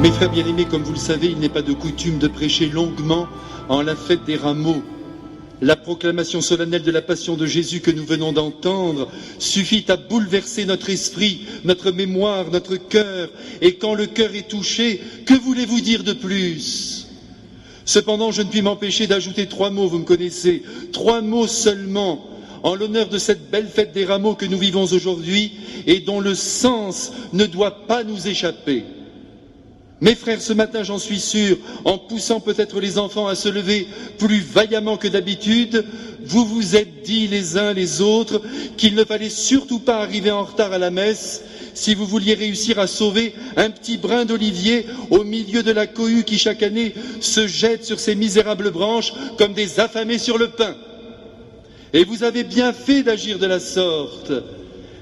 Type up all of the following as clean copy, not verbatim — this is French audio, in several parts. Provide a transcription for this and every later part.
Mes frères bien-aimés, comme vous le savez, il n'est pas de coutume de prêcher longuement en la fête des rameaux. La proclamation solennelle de la passion de Jésus que nous venons d'entendre suffit à bouleverser notre esprit, notre mémoire, notre cœur. Et quand le cœur est touché, que voulez-vous dire de plus? Cependant, je ne puis m'empêcher d'ajouter 3 mots, vous me connaissez, 3 mots seulement, en l'honneur de cette belle fête des rameaux que nous vivons aujourd'hui et dont le sens ne doit pas nous échapper. Mes frères, ce matin, j'en suis sûr, en poussant peut-être les enfants à se lever plus vaillamment que d'habitude, vous vous êtes dit les uns les autres qu'il ne fallait surtout pas arriver en retard à la messe si vous vouliez réussir à sauver un petit brin d'olivier au milieu de la cohue qui chaque année se jette sur ces misérables branches comme des affamés sur le pain. Et vous avez bien fait d'agir de la sorte.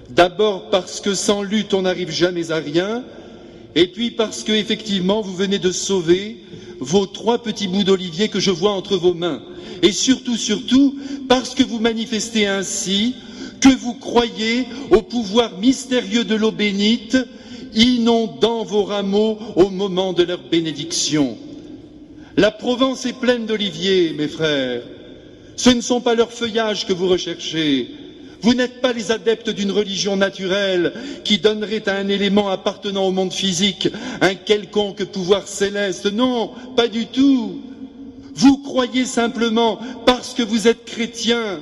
D'abord parce que sans lutte on n'arrive jamais à rien, et puis parce que, effectivement, vous venez de sauver vos 3 petits bouts d'olivier que je vois entre vos mains. Et surtout, parce que vous manifestez ainsi que vous croyez au pouvoir mystérieux de l'eau bénite, inondant vos rameaux au moment de leur bénédiction. La Provence est pleine d'oliviers, mes frères. Ce ne sont pas leurs feuillages que vous recherchez. Vous n'êtes pas les adeptes d'une religion naturelle qui donnerait à un élément appartenant au monde physique un quelconque pouvoir céleste. Non, pas du tout. Vous croyez simplement, parce que vous êtes chrétien,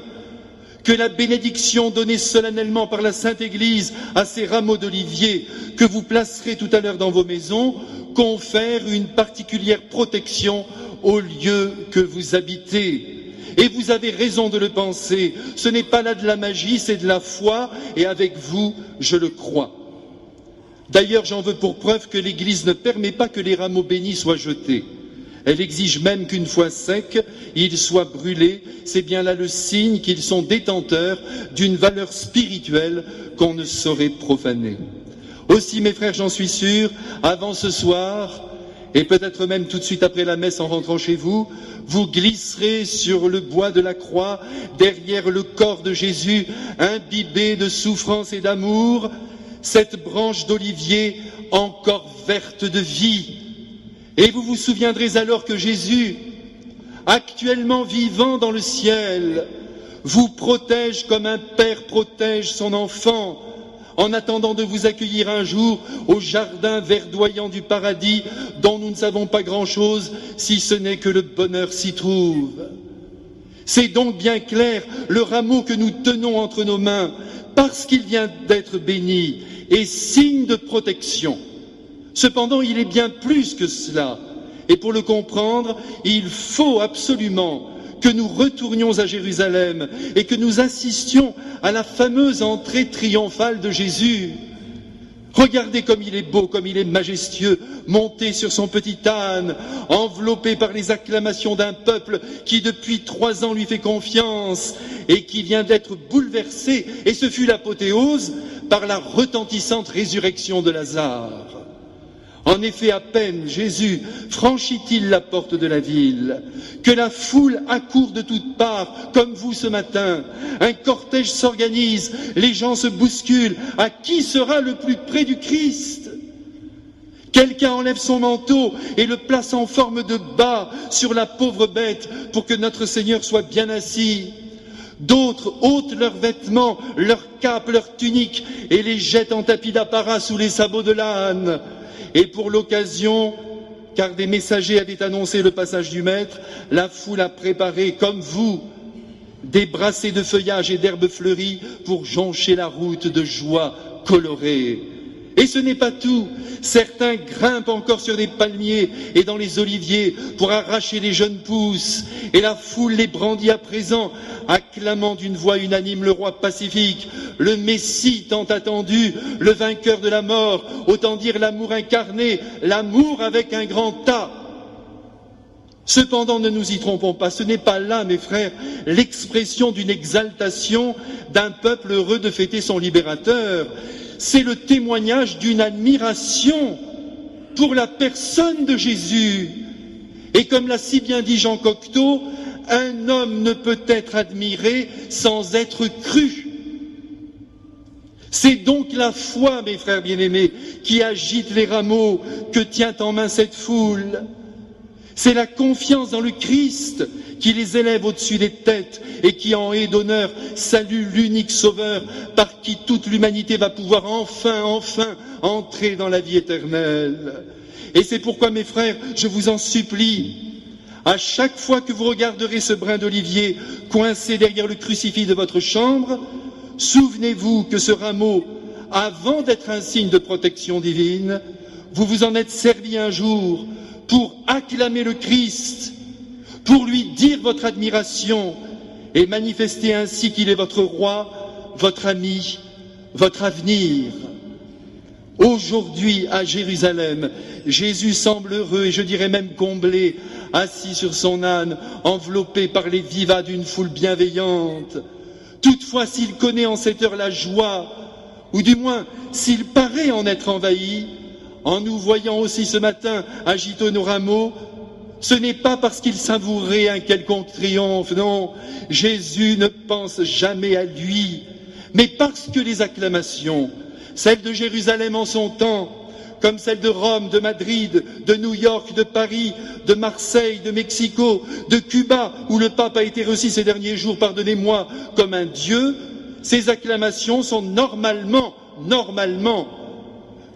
que la bénédiction donnée solennellement par la Sainte Église à ces rameaux d'olivier que vous placerez tout à l'heure dans vos maisons confère une particulière protection au lieu que vous habitez. Et vous avez raison de le penser, ce n'est pas là de la magie, c'est de la foi, et avec vous, je le crois. D'ailleurs, j'en veux pour preuve que l'Église ne permet pas que les rameaux bénis soient jetés. Elle exige même qu'une fois secs, ils soient brûlés. C'est bien là le signe qu'ils sont détenteurs d'une valeur spirituelle qu'on ne saurait profaner. Aussi, mes frères, j'en suis sûr, avant ce soir, et peut-être même tout de suite après la messe en rentrant chez vous, vous glisserez sur le bois de la croix, derrière le corps de Jésus, imbibé de souffrance et d'amour, cette branche d'olivier encore verte de vie. Et vous vous souviendrez alors que Jésus, actuellement vivant dans le ciel, vous protège comme un père protège son enfant, en attendant de vous accueillir un jour au jardin verdoyant du paradis dont nous ne savons pas grand-chose si ce n'est que le bonheur s'y trouve. C'est donc bien clair, le rameau que nous tenons entre nos mains, parce qu'il vient d'être béni, est signe de protection. Cependant, il est bien plus que cela. Et pour le comprendre, il faut absolument que nous retournions à Jérusalem et que nous assistions à la fameuse entrée triomphale de Jésus. Regardez comme il est beau, comme il est majestueux, monté sur son petit âne, enveloppé par les acclamations d'un peuple qui depuis 3 ans lui fait confiance et qui vient d'être bouleversé, et ce fut l'apothéose, par la retentissante résurrection de Lazare. En effet, à peine Jésus franchit-il la porte de la ville, que la foule accourt de toutes parts, comme vous ce matin. Un cortège s'organise, les gens se bousculent. À qui sera le plus près du Christ? Quelqu'un enlève son manteau et le place en forme de bât sur la pauvre bête pour que notre Seigneur soit bien assis. D'autres ôtent leurs vêtements, leurs capes, leurs tuniques et les jettent en tapis d'apparat sous les sabots de l'âne. Et pour l'occasion, car des messagers avaient annoncé le passage du Maître, la foule a préparé, comme vous, des brassées de feuillage et d'herbes fleuries pour joncher la route de joie colorée. Et ce n'est pas tout. Certains grimpent encore sur des palmiers et dans les oliviers pour arracher les jeunes pousses. Et la foule les brandit à présent, acclamant d'une voix unanime le roi pacifique, le Messie tant attendu, le vainqueur de la mort, autant dire l'amour incarné, l'amour avec un grand A. Cependant, ne nous y trompons pas, ce n'est pas là, mes frères, l'expression d'une exaltation d'un peuple heureux de fêter son libérateur. C'est le témoignage d'une admiration pour la personne de Jésus. Et comme l'a si bien dit Jean Cocteau, un homme ne peut être admiré sans être cru. C'est donc la foi, mes frères bien-aimés, qui agite les rameaux que tient en main cette foule. C'est la confiance dans le Christ qui les élève au-dessus des têtes et qui, en haie d'honneur, salue l'unique Sauveur par qui toute l'humanité va pouvoir enfin entrer dans la vie éternelle. Et c'est pourquoi, mes frères, je vous en supplie, à chaque fois que vous regarderez ce brin d'olivier coincé derrière le crucifix de votre chambre, souvenez-vous que ce rameau, avant d'être un signe de protection divine, vous vous en êtes servi un jour pour acclamer le Christ, pour lui dire votre admiration et manifester ainsi qu'il est votre roi, votre ami, votre avenir. Aujourd'hui, à Jérusalem, Jésus semble heureux et je dirais même comblé, assis sur son âne, enveloppé par les vivas d'une foule bienveillante. Toutefois, s'il connaît en cette heure la joie, ou du moins s'il paraît en être envahi, en nous voyant aussi ce matin agiter nos rameaux, ce n'est pas parce qu'il savourait un quelconque triomphe, non, Jésus ne pense jamais à lui, mais parce que les acclamations, celles de Jérusalem en son temps, comme celles de Rome, de Madrid, de New York, de Paris, de Marseille, de Mexico, de Cuba, où le pape a été reçu ces derniers jours, pardonnez-moi, comme un dieu, ces acclamations sont normalement,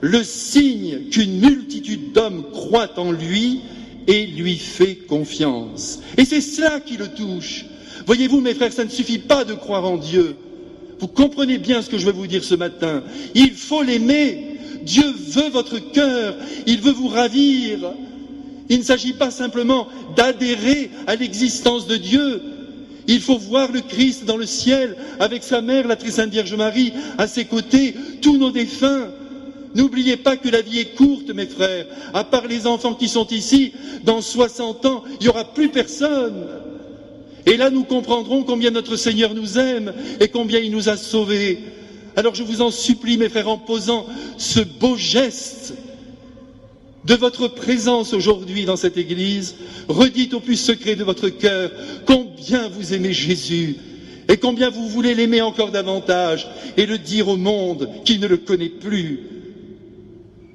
le signe qu'une multitude d'hommes croient en lui et lui fait confiance. Et c'est cela qui le touche. Voyez-vous, mes frères, ça ne suffit pas de croire en Dieu. Vous comprenez bien ce que je veux vous dire ce matin. Il faut l'aimer. Dieu veut votre cœur. Il veut vous ravir. Il ne s'agit pas simplement d'adhérer à l'existence de Dieu. Il faut voir le Christ dans le ciel, avec sa mère, la très sainte Vierge Marie, à ses côtés, tous nos défunts. N'oubliez pas que la vie est courte, mes frères. À part les enfants qui sont ici, dans 60 ans, il n'y aura plus personne. Et là, nous comprendrons combien notre Seigneur nous aime et combien il nous a sauvés. Alors je vous en supplie, mes frères, en posant ce beau geste de votre présence aujourd'hui dans cette église, redites au plus secret de votre cœur combien vous aimez Jésus et combien vous voulez l'aimer encore davantage et le dire au monde qui ne le connaît plus.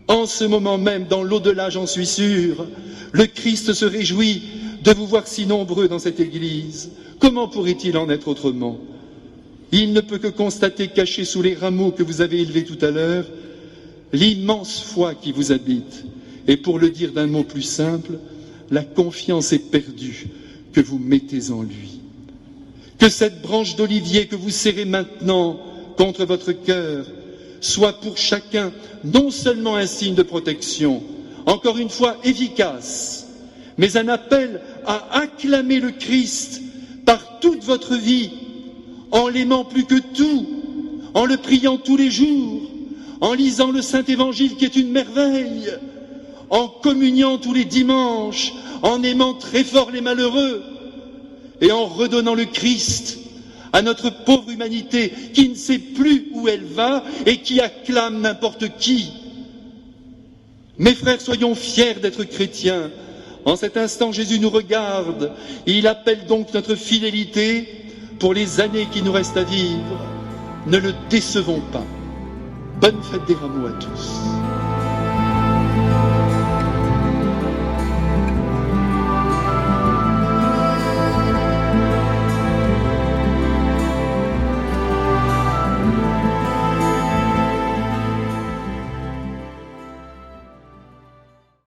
En ce moment même, dans l'au-delà, j'en suis sûr, le Christ se réjouit de vous voir si nombreux dans cette église. Comment pourrait-il en être autrement? Il ne peut que constater, caché sous les rameaux que vous avez élevés tout à l'heure, l'immense foi qui vous habite. Et pour le dire d'un mot plus simple, la confiance éperdue que vous mettez en lui. Que cette branche d'olivier que vous serrez maintenant contre votre cœur soit pour chacun non seulement un signe de protection, encore une fois efficace, mais un appel à acclamer le Christ par toute votre vie, en l'aimant plus que tout, en le priant tous les jours, en lisant le Saint-Évangile qui est une merveille, en communiant tous les dimanches, en aimant très fort les malheureux et en redonnant le Christ à notre pauvre humanité qui ne sait plus où elle va et qui acclame n'importe qui. Mes frères, soyons fiers d'être chrétiens. En cet instant, Jésus nous regarde et il appelle donc notre fidélité pour les années qui nous restent à vivre. Ne le décevons pas. Bonne fête des rameaux à tous.